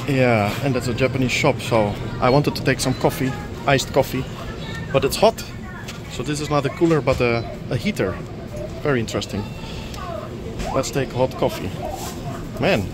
Yeah, and it's a Japanese shop, so I wanted to take some coffee, iced coffee, but it's hot. So this is not a cooler but a heater. Very interesting. Let's take hot coffee. Man.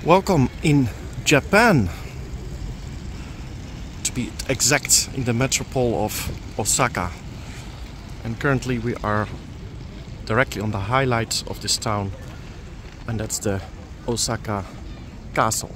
Welcome in Japan, to be exact, in the metropole of Osaka. And currently we are directly on the highlights of this town, and that's the Osaka castle.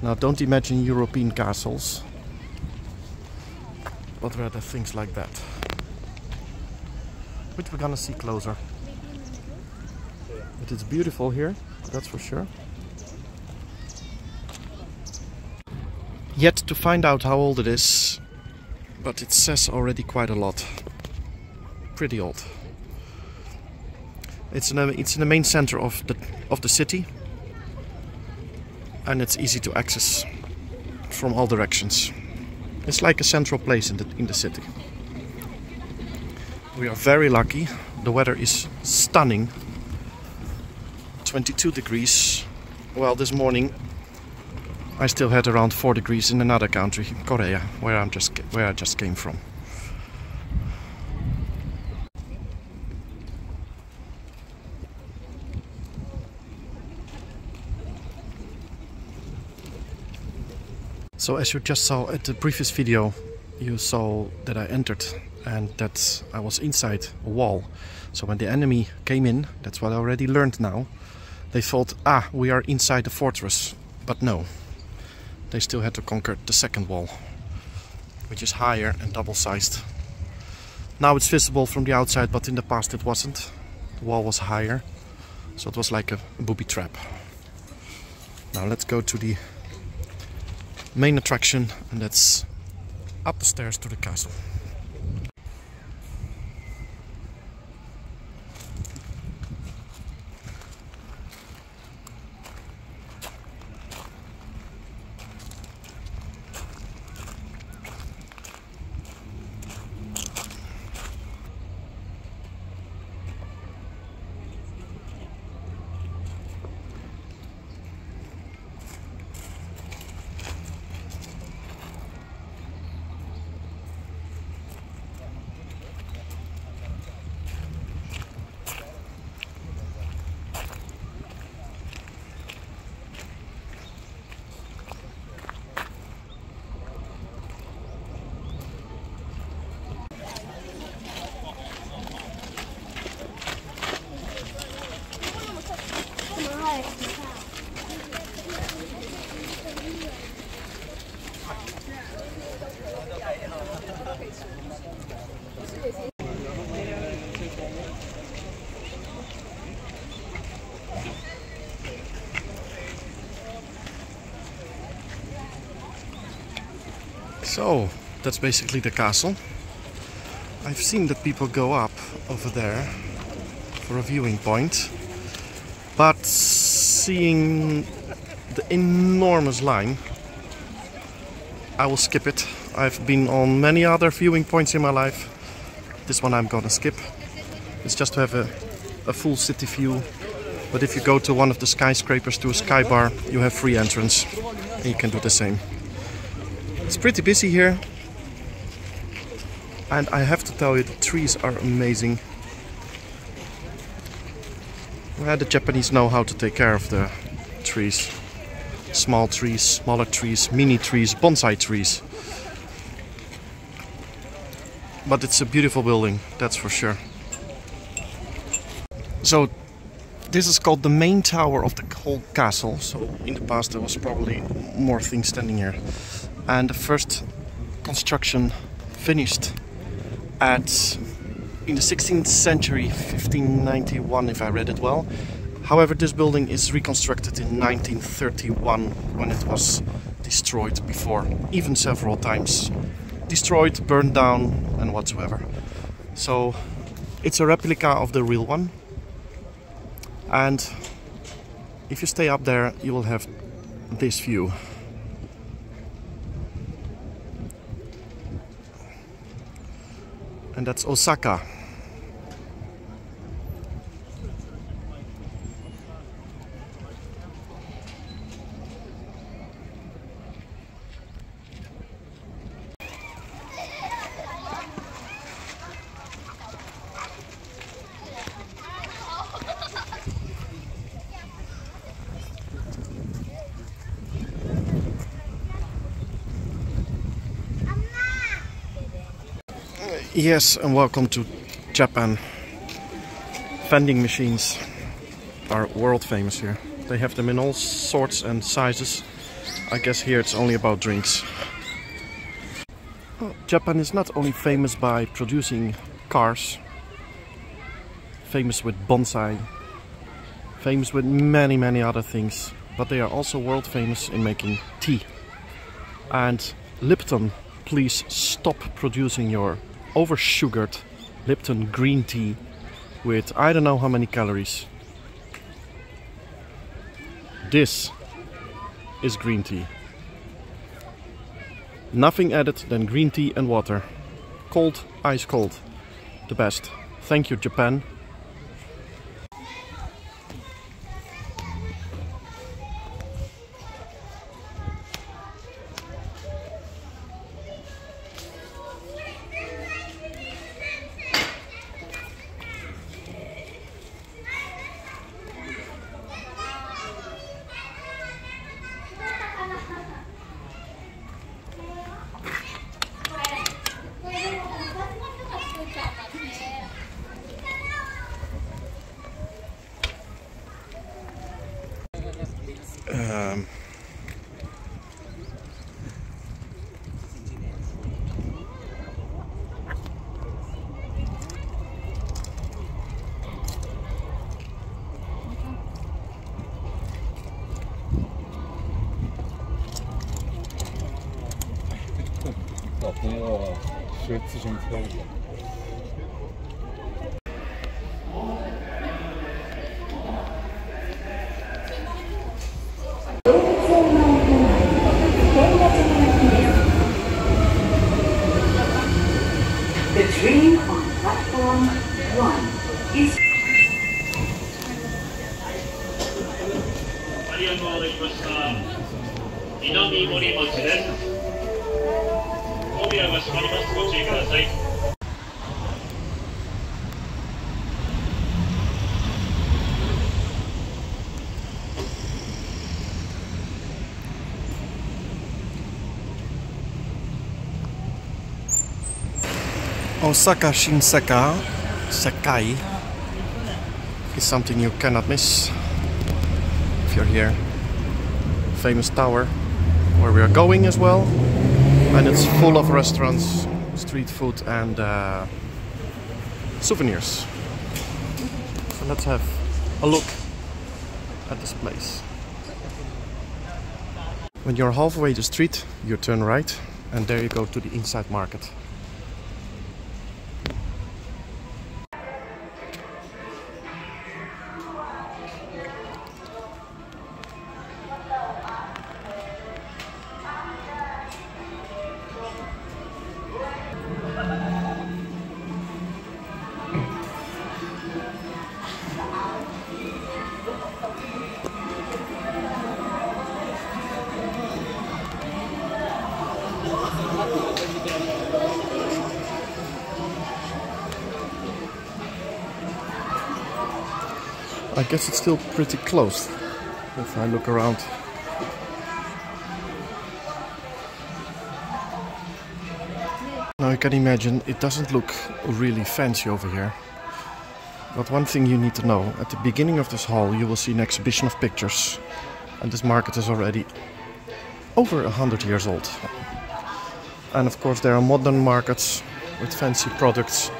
Now don't imagine European castles, but rather things like that, which we're gonna see closer. But it's beautiful here, that's for sure. Yet to find out how old it is, but it says already quite a lot. Pretty old. It's in the main center of the city, and it's easy to access from all directions. It's like a central place in the city. We are very lucky. The weather is stunning. 22 degrees. Well, this morning I still had around 4 degrees in another country, Korea, where I just came from. So as you just saw at the previous video, you saw that I entered and that I was inside a wall. So when the enemy came in, that's what I already learned now, they thought, we are inside the fortress. But no, they still had to conquer the second wall, which is higher and double-sized. Now it's visible from the outside, but in the past it wasn't. The wall was higher, so it was like a booby trap. Now let's go to the main attraction, and that's up the stairs to the castle. So that's basically the castle. I've seen that people go up over there for a viewing point, but seeing the enormous line, I will skip it. I've been on many other viewing points in my life. This one I'm gonna skip. It's just to have a full city view. But if you go to one of the skyscrapers to a sky bar, you have free entrance, and you can do the same. It's pretty busy here, and I have to tell you, the trees are amazing. Well, the Japanese know how to take care of the trees. Small trees, smaller trees, mini trees, bonsai trees. But it's a beautiful building, that's for sure. So this is called the main tower of the whole castle. So in the past there was probably more things standing here. And the first construction finished in the 16th century, 1591 if I read it well. However, this building is reconstructed in 1931 when it was destroyed before, even several times. Destroyed, burned down and whatsoever. So it's a replica of the real one. And if you stay up there, you will have this view. And that's Osaka. Yes, and welcome to Japan. Vending machines. are world famous here. They have them in all sorts and sizes. I guess here it's only about drinks. Well, Japan is not only famous by producing cars, famous with bonsai, famous with many other things, but they are also world famous in making tea. And Lipton, please stop producing your over-sugared Lipton green tea with I don't know how many calories. This is green tea. Nothing added than green tea and water. Cold, ice cold. The best. Thank you, Japan. The train on platform 1 is... ありがとうございました。南森町です。扉が閉まります。ご注意ください。Osaka Shinkansen is something you cannot miss if you're here. Famous tower where we are going as well, and it's full of restaurants, street food and souvenirs. So let's have a look at this place. When you're halfway the street, you turn right and there you go to the inside market. I guess it's still pretty close if I look around. Now you can imagine it doesn't look really fancy over here. But one thing you need to know, at the beginning of this hall you will see an exhibition of pictures. And this market is already over 100 years old. And of course there are modern markets with fancy products,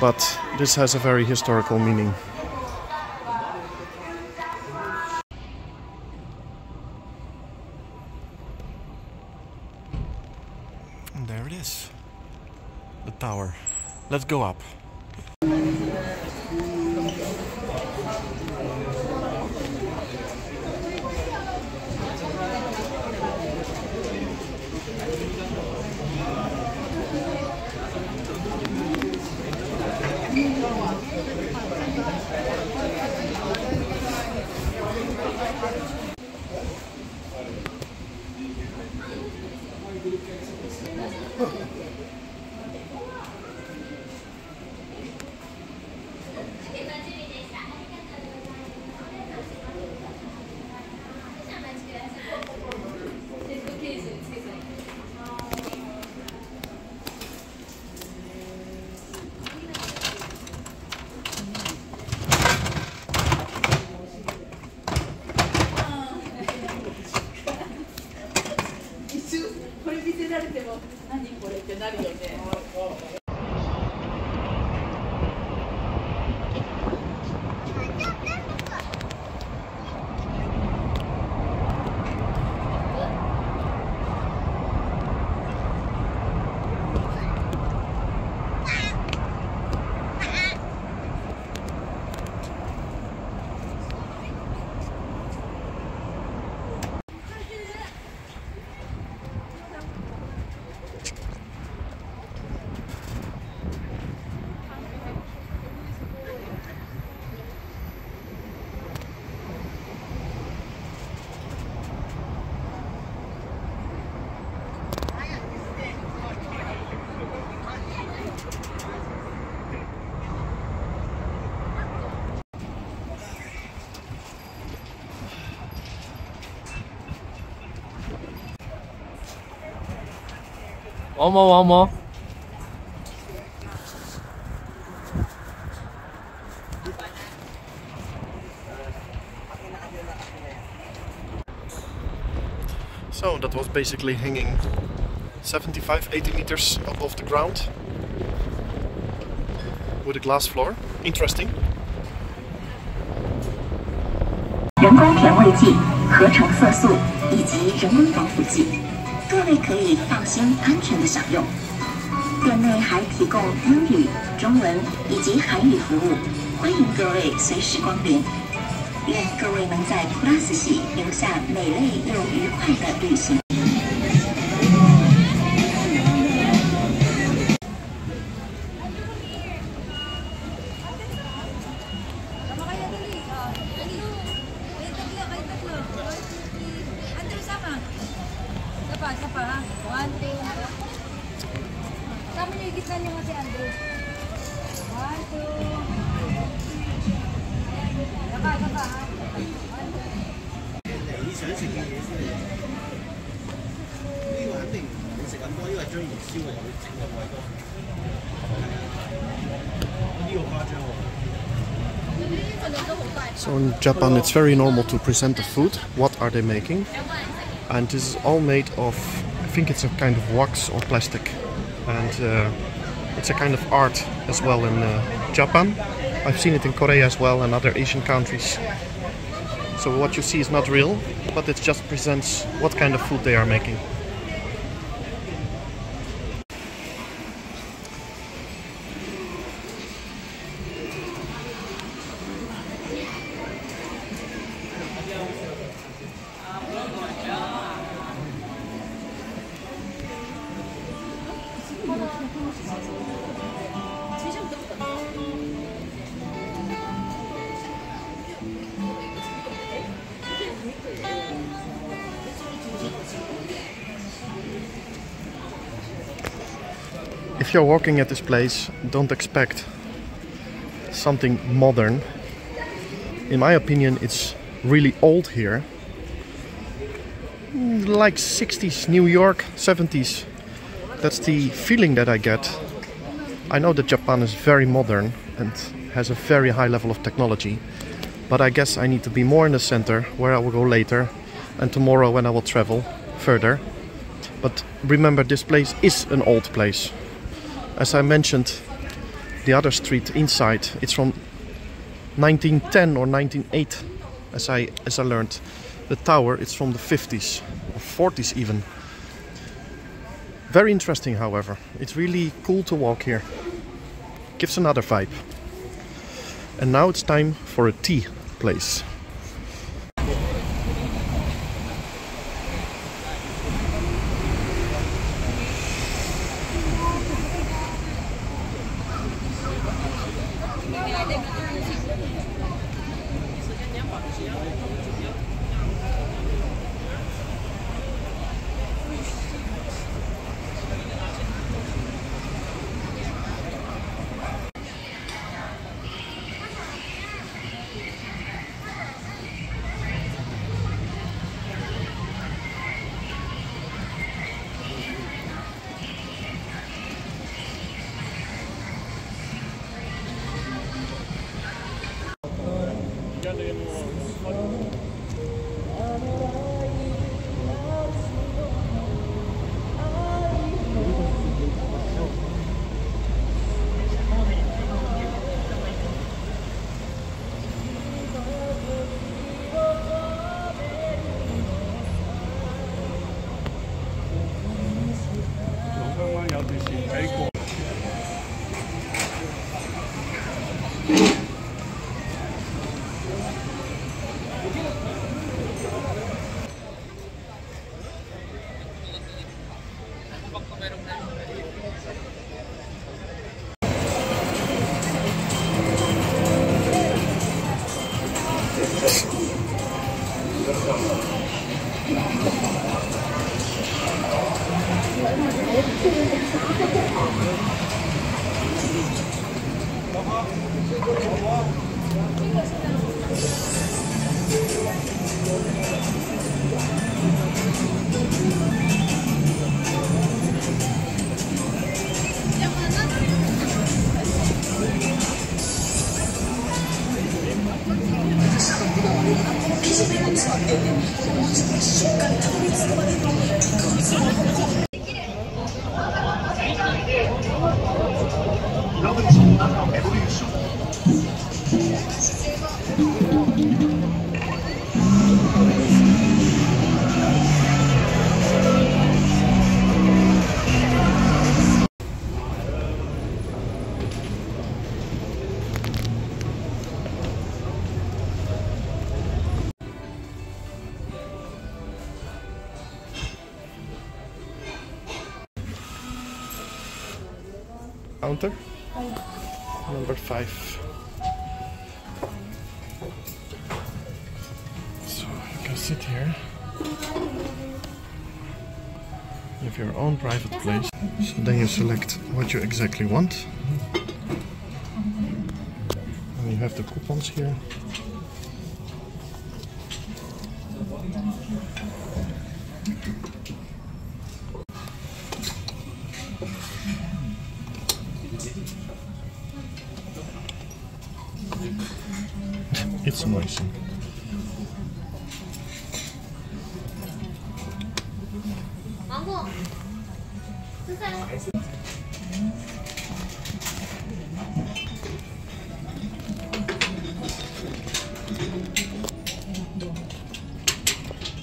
but this has a very historical meaning. And there it is, the tower. Let's go up. One more, one more. So that was basically hanging 75-80 meters above the ground with a glass floor. Interesting. 人工甜味剂、合成色素以及人工防腐剂，各位可以放心安全的享用。店内还提供英语、中文以及韩语服务，欢迎各位随时光临。愿各位能在 Plus 系留下美味又愉快的旅行。 So in Japan it's very normal to present the food. What are they making? And this is all made of, I think it's a kind of wax or plastic. And it's a kind of art as well in Japan. I've seen it in Korea as well and other Asian countries. So what you see is not real, but it just presents what kind of food they are making. If you're walking at this place, don't expect something modern. In my opinion, it's really old here. Like 60s New York, 70s. That's the feeling that I get. I know that Japan is very modern and has a very high level of technology. But I guess I need to be more in the center, where I will go later. And tomorrow when I will travel further. But remember, this place is an old place. As I mentioned, the other street inside, it's from 1910 or 1908, as I learned. The tower, it's from the 50s or 40s even. Very interesting, however. It's really cool to walk here. Gives another vibe. And now it's time for a tea place. Counter number 5. So you can sit here. You have your own private place. So then you select what you exactly want. And you have the coupons here. It's noisy.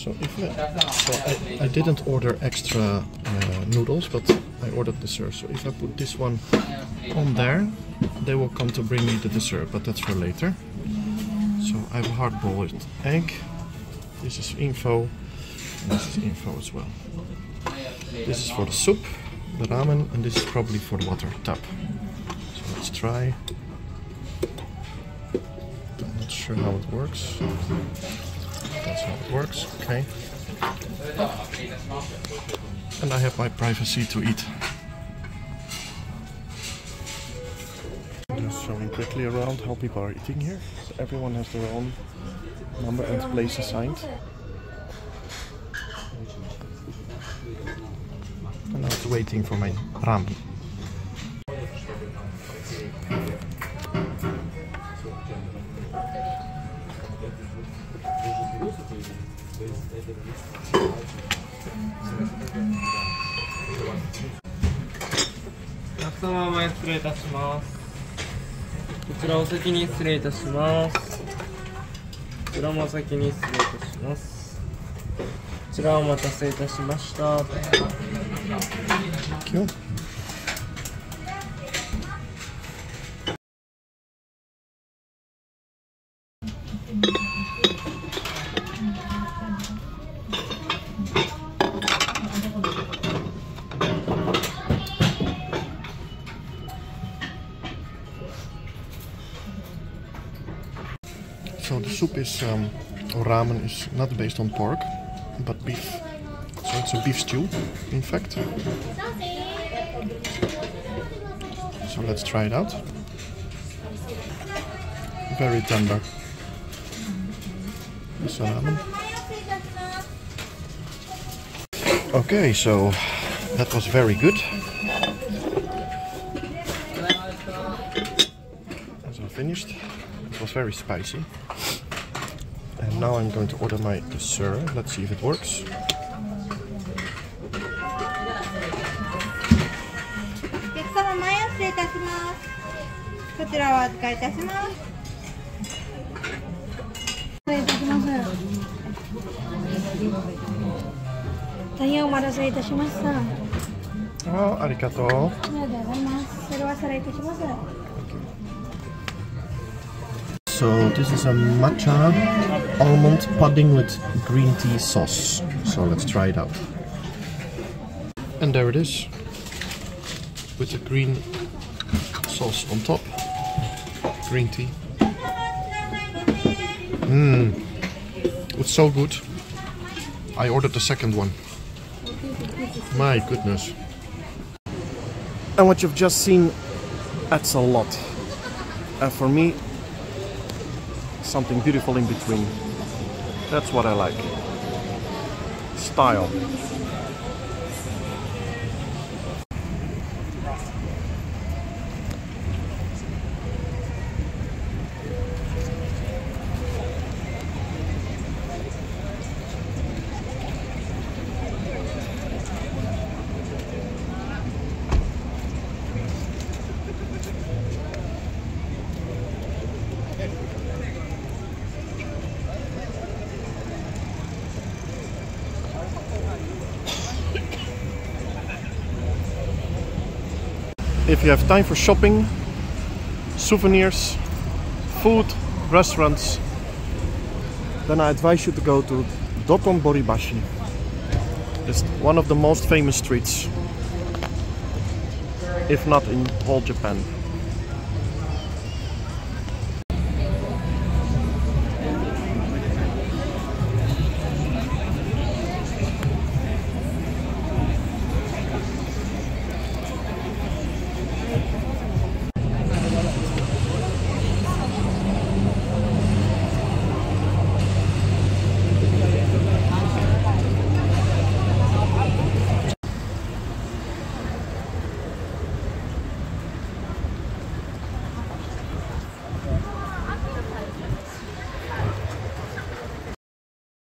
So I didn't order extra noodles, but I ordered dessert. So if I put this one on there, they will come to bring me the dessert, but that's for later. So I have a hard-boiled egg. This is info, and this is info as well. This is for the soup, the ramen, and this is probably for the water tap. So let's try. I'm not sure how it works. That's how it works, okay. And I have my privacy to eat. Just showing quickly around how people are eating here. So everyone has their own number and place assigned. And now it's waiting for my ramen. Thank you. So the soup is, or ramen is not based on pork, but beef. So it's a beef stew, in fact. So let's try it out. Very tender. This ramen. Okay, so that was very good. As I finished, it was very spicy. And now I'm going to order my dessert. Let's see if it works. Oh, arigato. So this is a matcha almond pudding with green tea sauce. So let's try it out. And there it is, with the green sauce on top. Green tea. It's so good. I ordered the second one. My goodness. And what you've just seen, that's a lot. For me, something beautiful in between. That's what I like. Style. if you have time for shopping, souvenirs, food, restaurants, then I advise you to go to Dotonboribashi. It's one of the most famous streets, if not in whole Japan.